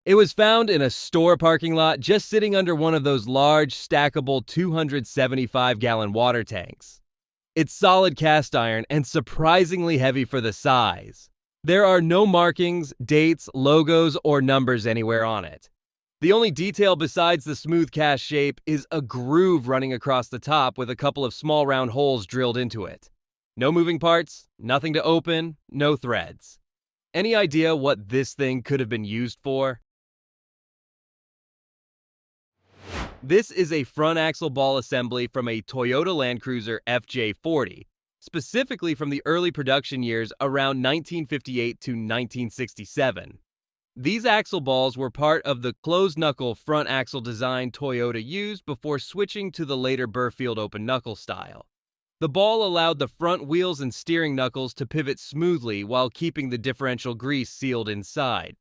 It was found in a store parking lot just sitting under one of those large, stackable 275-gallon water tanks. It's solid cast iron and surprisingly heavy for the size. There are no markings, dates, logos, or numbers anywhere on it. The only detail besides the smooth cast shape is a groove running across the top with a couple of small round holes drilled into it. No moving parts, nothing to open, no threads. Any idea what this thing could have been used for? This is a front axle ball assembly from a Toyota Land Cruiser FJ40, specifically from the early production years around 1958 to 1967. These axle balls were part of the closed-knuckle front axle design Toyota used before switching to the later Burfield open-knuckle style. The ball allowed the front wheels and steering knuckles to pivot smoothly while keeping the differential grease sealed inside.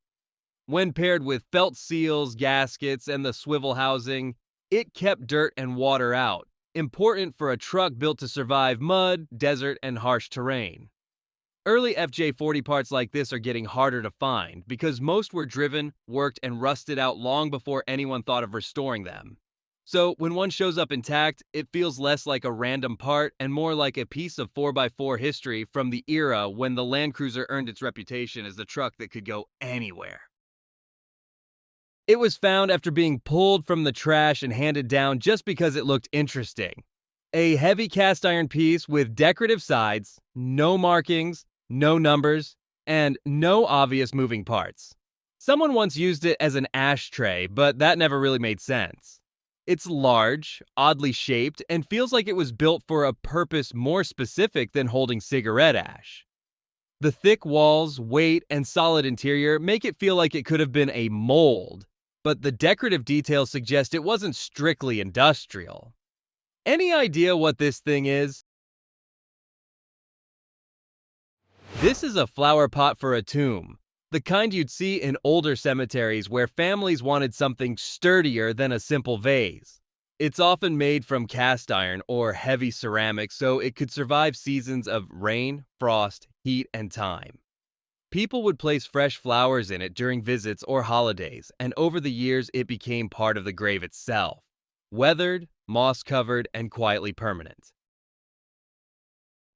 When paired with felt seals, gaskets, and the swivel housing, it kept dirt and water out, important for a truck built to survive mud, desert, and harsh terrain. Early FJ40 parts like this are getting harder to find because most were driven, worked, and rusted out long before anyone thought of restoring them. So when one shows up intact, it feels less like a random part and more like a piece of 4x4 history from the era when the Land Cruiser earned its reputation as the truck that could go anywhere. It was found after being pulled from the trash and handed down just because it looked interesting. A heavy cast iron piece with decorative sides, no markings, no numbers, and no obvious moving parts. Someone once used it as an ashtray, but that never really made sense. It's large, oddly shaped, and feels like it was built for a purpose more specific than holding cigarette ash. The thick walls, weight, and solid interior make it feel like it could have been a mold, but the decorative details suggest it wasn't strictly industrial. Any idea what this thing is? This is a flower pot for a tomb, the kind you'd see in older cemeteries where families wanted something sturdier than a simple vase. It's often made from cast iron or heavy ceramic so it could survive seasons of rain, frost, heat, and time. People would place fresh flowers in it during visits or holidays, and over the years it became part of the grave itself. Weathered, moss-covered, and quietly permanent.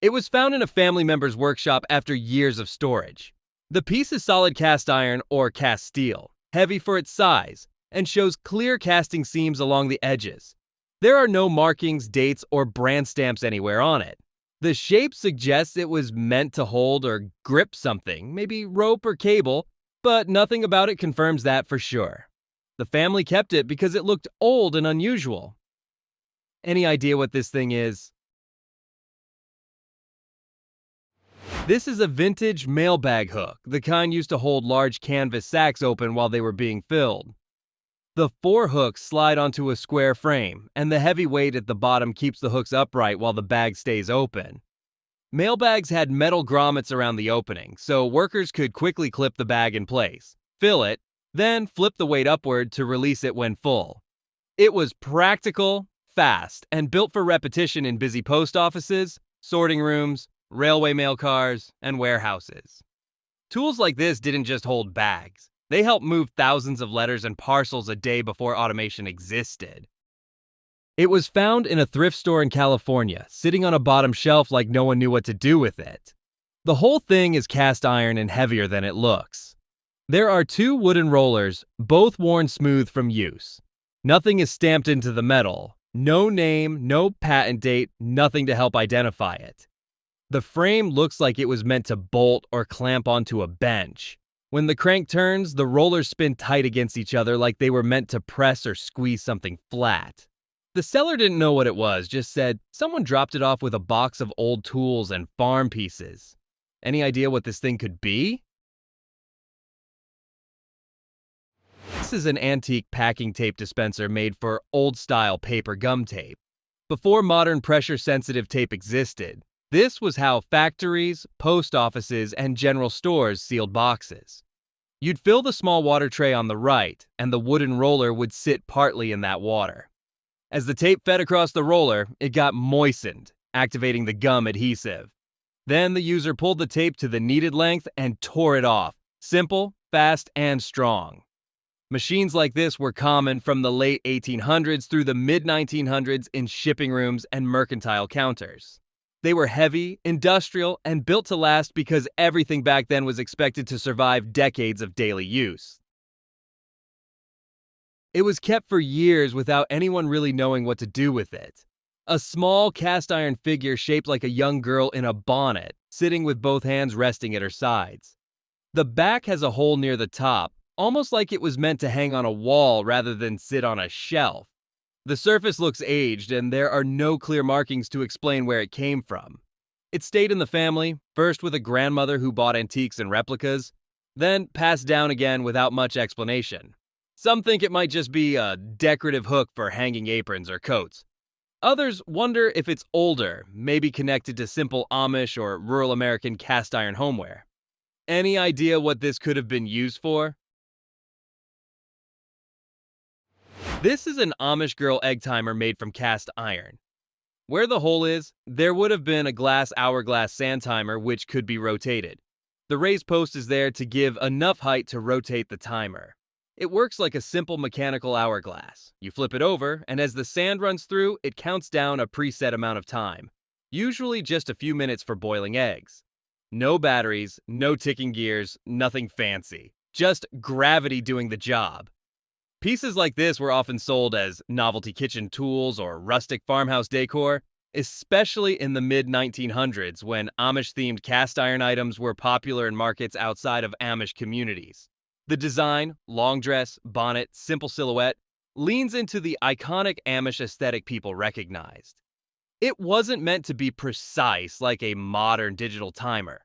It was found in a family member's workshop after years of storage. The piece is solid cast iron or cast steel, heavy for its size, and shows clear casting seams along the edges. There are no markings, dates, or brand stamps anywhere on it. The shape suggests it was meant to hold or grip something, maybe rope or cable, but nothing about it confirms that for sure. The family kept it because it looked old and unusual. Any idea what this thing is? This is a vintage mailbag hook, the kind used to hold large canvas sacks open while they were being filled. The 4 hooks slide onto a square frame, and the heavy weight at the bottom keeps the hooks upright while the bag stays open. Mailbags had metal grommets around the opening, so workers could quickly clip the bag in place, fill it, then flip the weight upward to release it when full. It was practical, fast, and built for repetition in busy post offices, sorting rooms, railway mail cars, and warehouses. Tools like this didn't just hold bags. They helped move thousands of letters and parcels a day before automation existed. It was found in a thrift store in California, sitting on a bottom shelf like no one knew what to do with it. The whole thing is cast iron and heavier than it looks. There are 2 wooden rollers, both worn smooth from use. Nothing is stamped into the metal. No name, no patent date, nothing to help identify it. The frame looks like it was meant to bolt or clamp onto a bench. When the crank turns, the rollers spin tight against each other like they were meant to press or squeeze something flat. The seller didn't know what it was, just said, someone dropped it off with a box of old tools and farm pieces. Any idea what this thing could be? This is an antique packing tape dispenser made for old-style paper gum tape. Before modern pressure-sensitive tape existed, this was how factories, post offices, and general stores sealed boxes. You'd fill the small water tray on the right, and the wooden roller would sit partly in that water. As the tape fed across the roller, it got moistened, activating the gum adhesive. Then the user pulled the tape to the needed length and tore it off. Simple, fast, and strong. Machines like this were common from the late 1800s through the mid 1900s in shipping rooms and mercantile counters. They were heavy, industrial, and built to last because everything back then was expected to survive decades of daily use. It was kept for years without anyone really knowing what to do with it. A small cast iron figure shaped like a young girl in a bonnet, sitting with both hands resting at her sides. The back has a hole near the top, almost like it was meant to hang on a wall rather than sit on a shelf. The surface looks aged, and there are no clear markings to explain where it came from. It stayed in the family, first with a grandmother who bought antiques and replicas, then passed down again without much explanation. Some think it might just be a decorative hook for hanging aprons or coats. Others wonder if it's older, maybe connected to simple Amish or rural American cast iron homeware. Any idea what this could have been used for? This is an Amish girl egg timer made from cast iron. Where the hole is, there would have been a glass hourglass sand timer which could be rotated. The raised post is there to give enough height to rotate the timer. It works like a simple mechanical hourglass. You flip it over, and as the sand runs through, it counts down a preset amount of time, usually just a few minutes for boiling eggs. No batteries, no ticking gears, nothing fancy. Just gravity doing the job. Pieces like this were often sold as novelty kitchen tools or rustic farmhouse decor, especially in the mid-1900s when Amish-themed cast iron items were popular in markets outside of Amish communities. The design, long dress, bonnet, simple silhouette, leans into the iconic Amish aesthetic people recognized. It wasn't meant to be precise like a modern digital timer.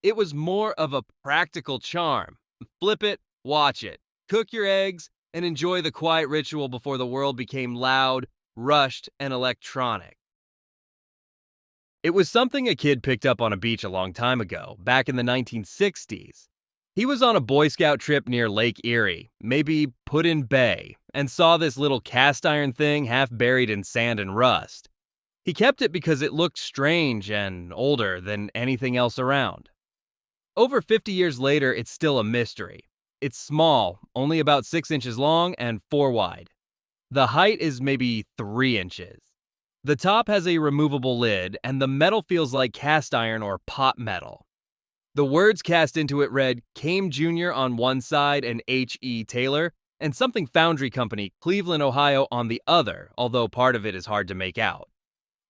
It was more of a practical charm. Flip it, watch it, cook your eggs, and enjoy the quiet ritual before the world became loud, rushed, and electronic. It was something a kid picked up on a beach a long time ago, back in the 1960s. He was on a Boy Scout trip near Lake Erie, maybe Put-in Bay, and saw this little cast iron thing half buried in sand and rust. He kept it because it looked strange and older than anything else around. Over 50 years later, it's still a mystery. It's small, only about 6 inches long and 4 wide. The height is maybe 3 inches. The top has a removable lid, and the metal feels like cast iron or pot metal. The words cast into it read Came Jr. on one side and H.E. Taylor, and something foundry company, Cleveland, Ohio on the other, although part of it is hard to make out.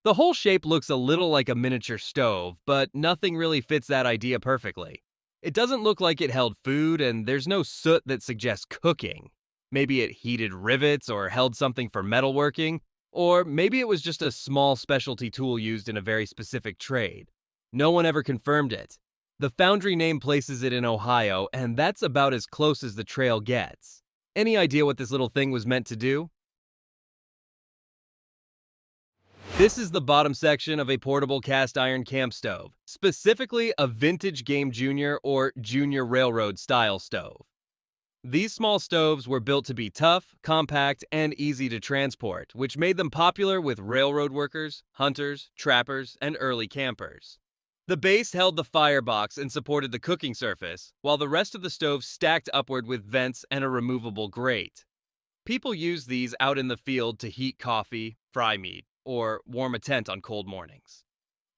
The whole shape looks a little like a miniature stove, but nothing really fits that idea perfectly. It doesn't look like it held food, and there's no soot that suggests cooking. Maybe it heated rivets or held something for metalworking, or maybe it was just a small specialty tool used in a very specific trade. No one ever confirmed it. The foundry name places it in Ohio, and that's about as close as the trail gets. Any idea what this little thing was meant to do? This is the bottom section of a portable cast iron camp stove, specifically a vintage Game Junior or Junior Railroad style stove. These small stoves were built to be tough, compact, and easy to transport, which made them popular with railroad workers, hunters, trappers, and early campers. The base held the firebox and supported the cooking surface, while the rest of the stove stacked upward with vents and a removable grate. People used these out in the field to heat coffee, fry meat, or warm a tent on cold mornings.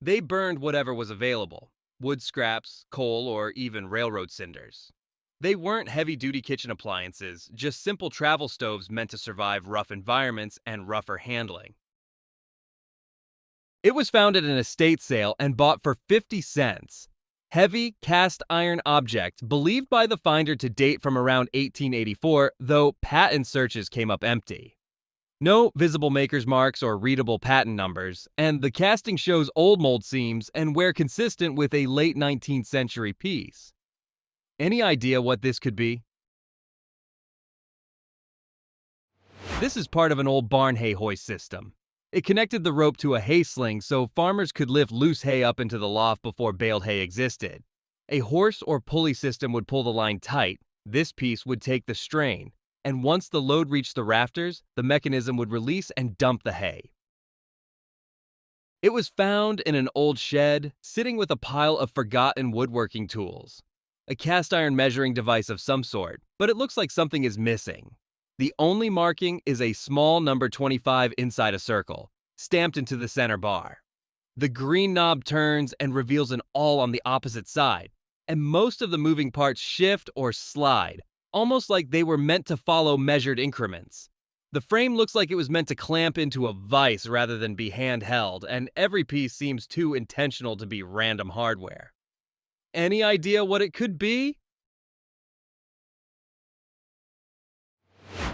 They burned whatever was available: wood scraps, coal, or even railroad cinders. They weren't heavy-duty kitchen appliances, just simple travel stoves meant to survive rough environments and rougher handling. It was found at an estate sale and bought for 50 cents. Heavy cast iron object, believed by the finder to date from around 1884, though patent searches came up empty. No visible maker's marks or readable patent numbers, and the casting shows old mold seams and wear consistent with a late 19th century piece. Any idea what this could be? This is part of an old barn hay hoist system. It connected the rope to a hay sling so farmers could lift loose hay up into the loft before baled hay existed. A horse or pulley system would pull the line tight. This piece would take the strain, and once the load reached the rafters, the mechanism would release and dump the hay. It was found in an old shed, sitting with a pile of forgotten woodworking tools. a cast iron measuring device of some sort, but it looks like something is missing. The only marking is a small number 25 inside a circle, stamped into the center bar. The green knob turns and reveals an awl on the opposite side, and most of the moving parts shift or slide, almost like they were meant to follow measured increments. The frame looks like it was meant to clamp into a vise rather than be handheld, and every piece seems too intentional to be random hardware. Any idea what it could be?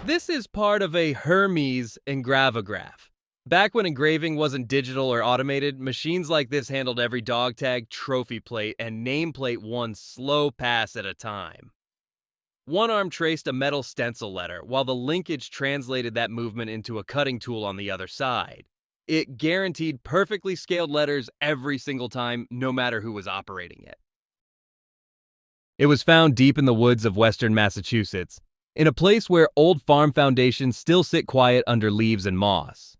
This is part of a Hermes engravagraph. Back when engraving wasn't digital or automated, machines like this handled every dog tag, trophy plate, and nameplate one slow pass at a time. One arm traced a metal stencil letter, while the linkage translated that movement into a cutting tool on the other side. It guaranteed perfectly scaled letters every single time, no matter who was operating it. It was found deep in the woods of western Massachusetts, in a place where old farm foundations still sit quiet under leaves and moss.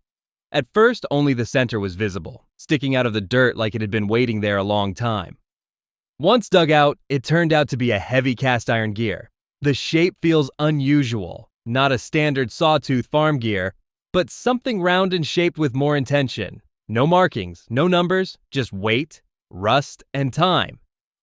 At first, only the center was visible, sticking out of the dirt like it had been waiting there a long time. Once dug out, it turned out to be a heavy cast iron gear. The shape feels unusual, not a standard sawtooth farm gear, but something round and shaped with more intention. No markings, no numbers, just weight, rust, and time.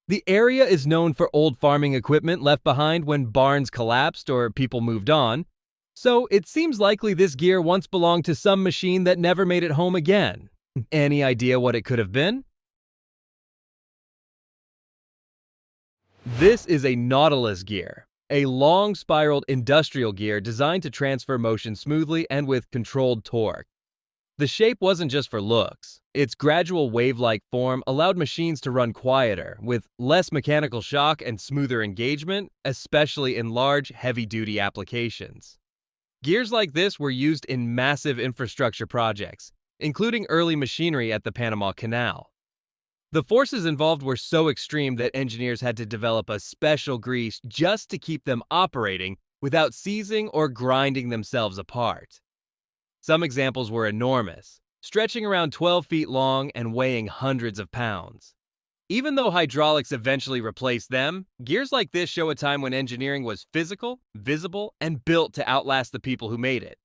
The area is known for old farming equipment left behind when barns collapsed or people moved on, so it seems likely this gear once belonged to some machine that never made it home again. Any idea what it could have been? This is a Nautilus gear, a long spiraled industrial gear designed to transfer motion smoothly and with controlled torque. The shape wasn't just for looks. Its gradual wave-like form allowed machines to run quieter, with less mechanical shock and smoother engagement, especially in large, heavy-duty applications. Gears like this were used in massive infrastructure projects, including early machinery at the Panama Canal. The forces involved were so extreme that engineers had to develop a special grease just to keep them operating without seizing or grinding themselves apart. Some examples were enormous, stretching around 12 feet long and weighing hundreds of pounds. Even though hydraulics eventually replaced them, gears like this show a time when engineering was physical, visible, and built to outlast the people who made it.